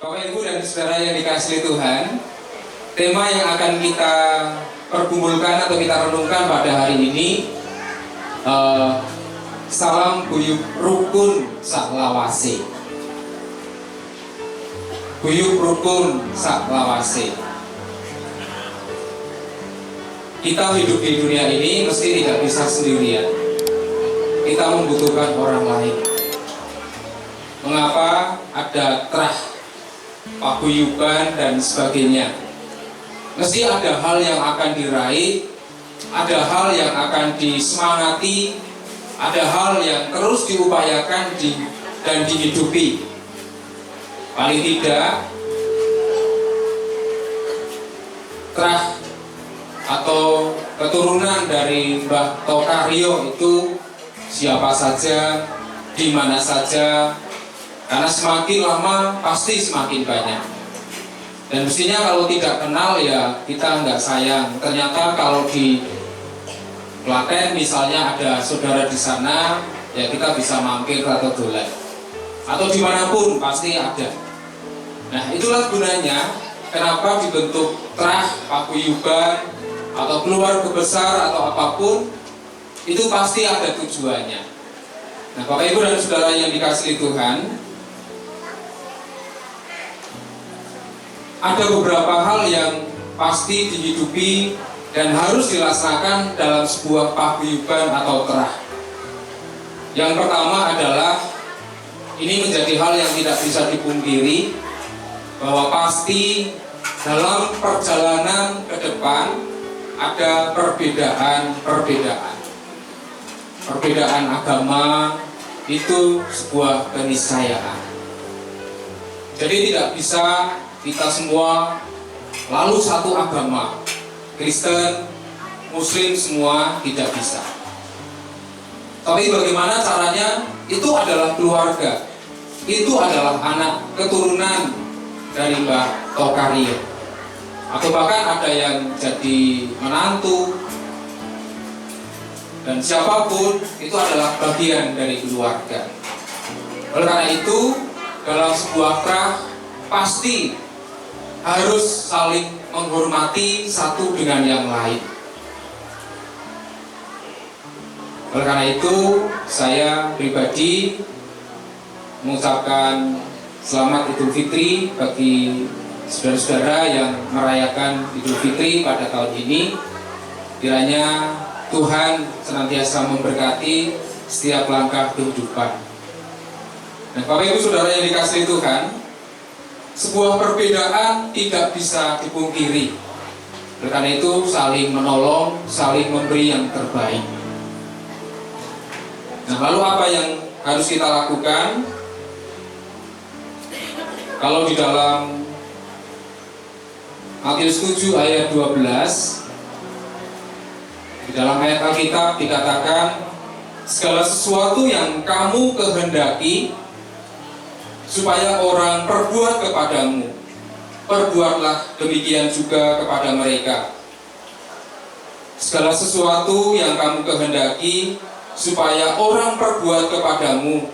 Bapak, Ibu, dan saudara yang dikasihi Tuhan, tema yang akan kita pergumulkan atau kita renungkan pada hari ini, salam guyub rukun saklawase. Guyub rukun saklawase. Kita hidup di dunia ini mesti tidak bisa sendirian. Kita membutuhkan orang lain. Mengapa ada trah, paguyuban dan sebagainya? Mesti ada hal yang akan diraih, ada hal yang akan disemangati, ada hal yang terus diupayakan dan dihidupi. Paling tidak, trah atau keturunan dari Mbah Tokario itu siapa saja, di mana saja. Karena semakin lama pasti semakin banyak. Dan mestinya kalau tidak kenal ya kita nggak sayang. Ternyata kalau di Klaten misalnya ada saudara di sana, ya kita bisa mampir atau dolan. Atau dimanapun pasti ada. Nah, itulah gunanya kenapa dibentuk trah, paguyuban, atau keluarga besar atau apapun, itu pasti ada tujuannya. Nah, Bapak, Ibu, dan saudara yang dikasihi Tuhan, ada beberapa hal yang pasti dihidupi dan harus dilaksanakan dalam sebuah paguyuban atau trah. Yang pertama adalah, ini menjadi hal yang tidak bisa dipungkiri, bahwa pasti dalam perjalanan ke depan ada perbedaan. Perbedaan agama itu sebuah keniscayaan. Jadi tidak bisa kita semua lalu satu agama, Kristen, Muslim, semua tidak bisa. Tapi bagaimana caranya? Itu adalah keluarga, itu adalah anak keturunan dari Mbah Tokario, atau bahkan ada yang jadi menantu, dan siapapun itu adalah bagian dari keluarga. Oleh karena itu, dalam sebuah trah pasti harus saling menghormati satu dengan yang lain. Oleh karena itu, saya pribadi mengucapkan selamat Idul Fitri bagi saudara-saudara yang merayakan Idul Fitri pada tahun ini. Kiranya Tuhan senantiasa memberkati setiap langkah kehidupan. Nah, Bapak, Ibu, saudara yang dikasihi Tuhan, sebuah perbedaan tidak bisa dipungkiri. Oleh karena itu, saling menolong, saling memberi yang terbaik. Nah, lalu apa yang harus kita lakukan? Kalau di dalam Matius 7 ayat 12, di dalam ayat Alkitab dikatakan, segala sesuatu yang kamu kehendaki supaya orang perbuat kepadamu, perbuatlah demikian juga kepada mereka. Segala sesuatu yang kamu kehendaki supaya orang perbuat kepadamu,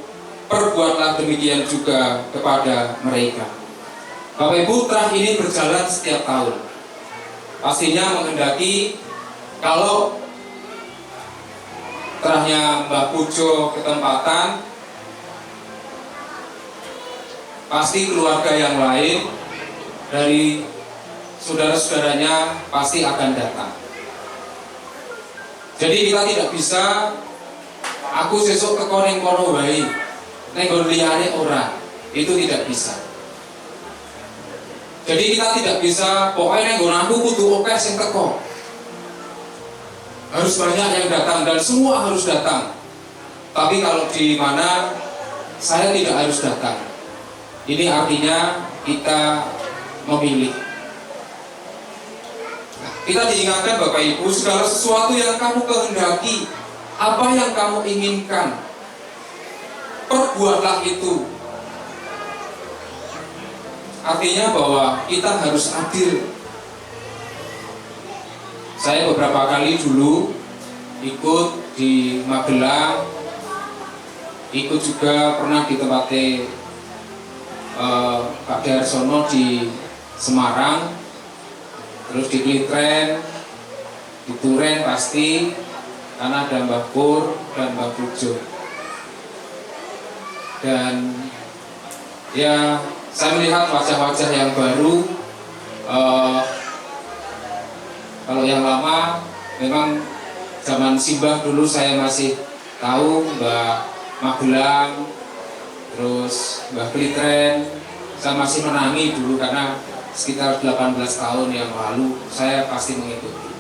perbuatlah demikian juga kepada mereka. Bapak, Ibu, trah ini berjalan setiap tahun. Pastinya menghendaki kalau trahnya Mbah Pujo ketempatan, pasti keluarga yang lain dari saudara-saudaranya pasti akan datang. Jadi kita tidak bisa aku sesuk teko ning kono wae, ning nggon liyane ora. Itu tidak bisa. Jadi kita tidak bisa pokoknya ning nggon aku kudu akeh sing teko. Harus banyak yang datang dan semua harus datang. Tapi kalau di mana saya tidak harus datang, ini artinya kita memilih. Nah, kita diingatkan, Bapak, Ibu, segala sesuatu yang kamu kehendaki, apa yang kamu inginkan, perbuatlah itu. Artinya bahwa kita harus adil. Saya beberapa kali dulu ikut di Magelang, ikut juga pernah di tempatnya Pak Darsono di Semarang, terus di Klitren, di Turen pasti, karena ada Mbah Pur dan Mbah Pujo. Dan ya saya melihat wajah-wajah yang baru. Kalau yang lama memang zaman Simbah dulu saya masih tahu Mbah Magelang, terus Mbah Klitren. Saya masih menangi dulu karena sekitar 18 tahun yang lalu saya pasti mengikuti.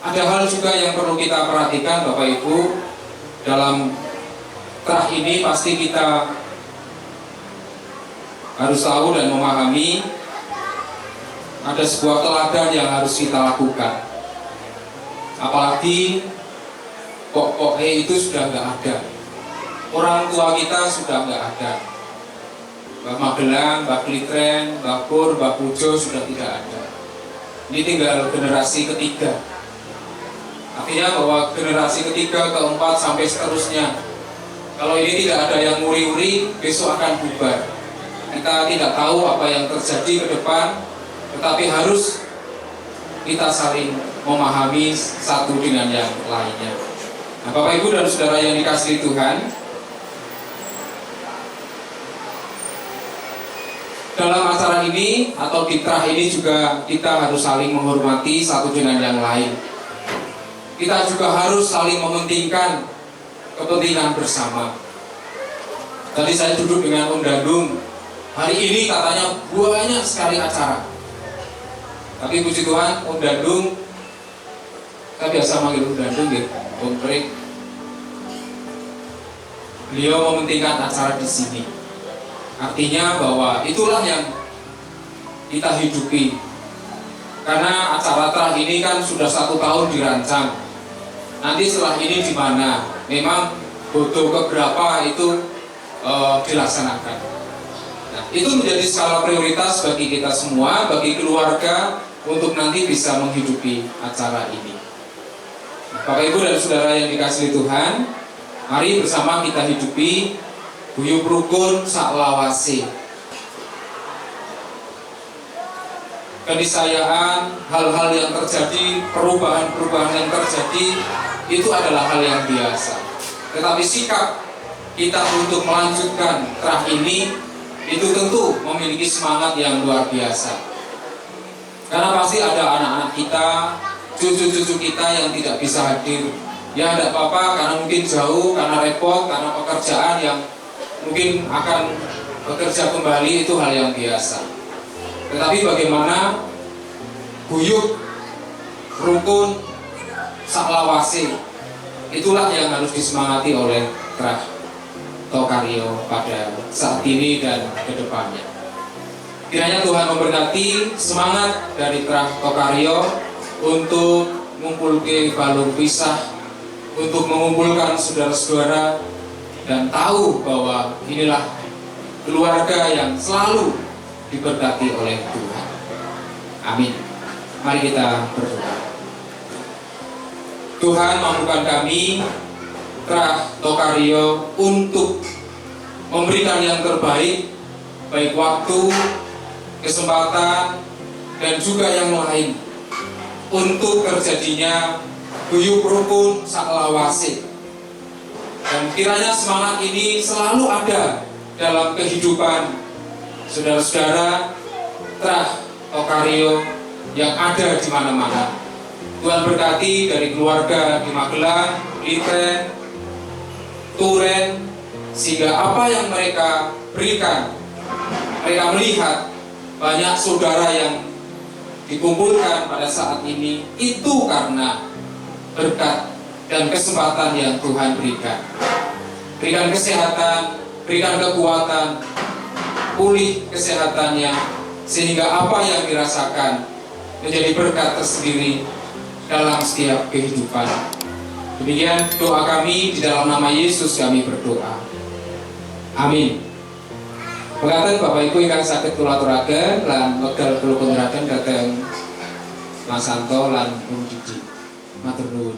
Ada hal juga yang perlu kita perhatikan Bapak Ibu, dalam terah ini pasti kita harus tahu dan memahami ada sebuah teladan yang harus kita lakukan. Apalagi pokoknya itu sudah nggak ada, orang tua kita sudah nggak ada, Mbah Magelang, Mbah Klitren, Mbah Pur, Mbah Pujo sudah tidak ada. Ini tinggal generasi ketiga. Artinya bahwa generasi ketiga, keempat, sampai seterusnya, kalau ini tidak ada yang nguri-nguri, besok akan bubar. Kita tidak tahu apa yang terjadi ke depan, tetapi harus kita saling memahami satu dengan yang lainnya. Nah, Bapak Ibu dan Saudara yang dikasihi Tuhan, dalam acara ini atau di terah ini juga kita harus saling menghormati satu dengan yang lain. Kita juga harus saling mementingkan kepentingan bersama. Tadi saya duduk dengan Om Dandung, hari ini katanya banyak sekali acara. Tapi puji Tuhan, Om Dandung, saya biasa manggil Om Dandung ya, Om Prik. Beliau mementingkan acara di sini. Artinya bahwa itulah yang kita hidupi. Karena acara terah ini kan sudah 1 tahun dirancang. Nanti setelah ini di mana? Memang bodoh keberapa itu dilaksanakan. Nah, itu menjadi skala prioritas bagi kita semua, bagi keluarga, untuk nanti bisa menghidupi acara ini. Bapak Ibu dan Saudara yang dikasihi Tuhan, mari bersama kita hidupi guyub rukun saklawase. Keniscayaan, hal-hal yang terjadi, perubahan-perubahan yang terjadi, itu adalah hal yang biasa. Tetapi sikap kita untuk melanjutkan terah ini, itu tentu memiliki semangat yang luar biasa. Karena pasti ada anak-anak kita, cucu-cucu kita yang tidak bisa hadir. Ya tidak apa-apa, karena mungkin jauh, karena repot, karena pekerjaan yang mungkin akan bekerja kembali, itu hal yang biasa. Tetapi bagaimana guyub rukun saklawase, itulah yang harus disemangati oleh terah Tokario pada saat ini dan ke depannya. Kiranya Tuhan memberkati semangat dari terah Tokario untuk mengumpulkan balung pisah, untuk mengumpulkan saudara-saudara, dan tahu bahwa inilah keluarga yang selalu diberkati oleh Tuhan. Amin. Mari kita berdoa. Tuhan, mampukan kami terah Tokario untuk memberikan yang terbaik, baik waktu, kesempatan, dan juga yang lain, untuk terjadinya guyub rukun saklawase. Dan kiranya semangat ini selalu ada dalam kehidupan saudara-saudara terah Tokario yang ada di mana-mana. Tuhan berkati dari keluarga di Magelang, Klitren, Turen, sehingga apa yang mereka berikan, mereka melihat banyak saudara yang dikumpulkan pada saat ini, itu karena berkat dan kesempatan yang Tuhan berikan. Berikan kesehatan, berikan kekuatan, pulih kesehatannya, sehingga apa yang dirasakan menjadi berkat tersendiri dalam setiap kehidupan. Demikian doa kami, di dalam nama Yesus kami berdoa. Amin. Mekaten Bapak Ibu ingkang saged kula aturaken lan wekdal kula pundharaken dhateng Mas Santo lan Om Didi. Matur nuwun.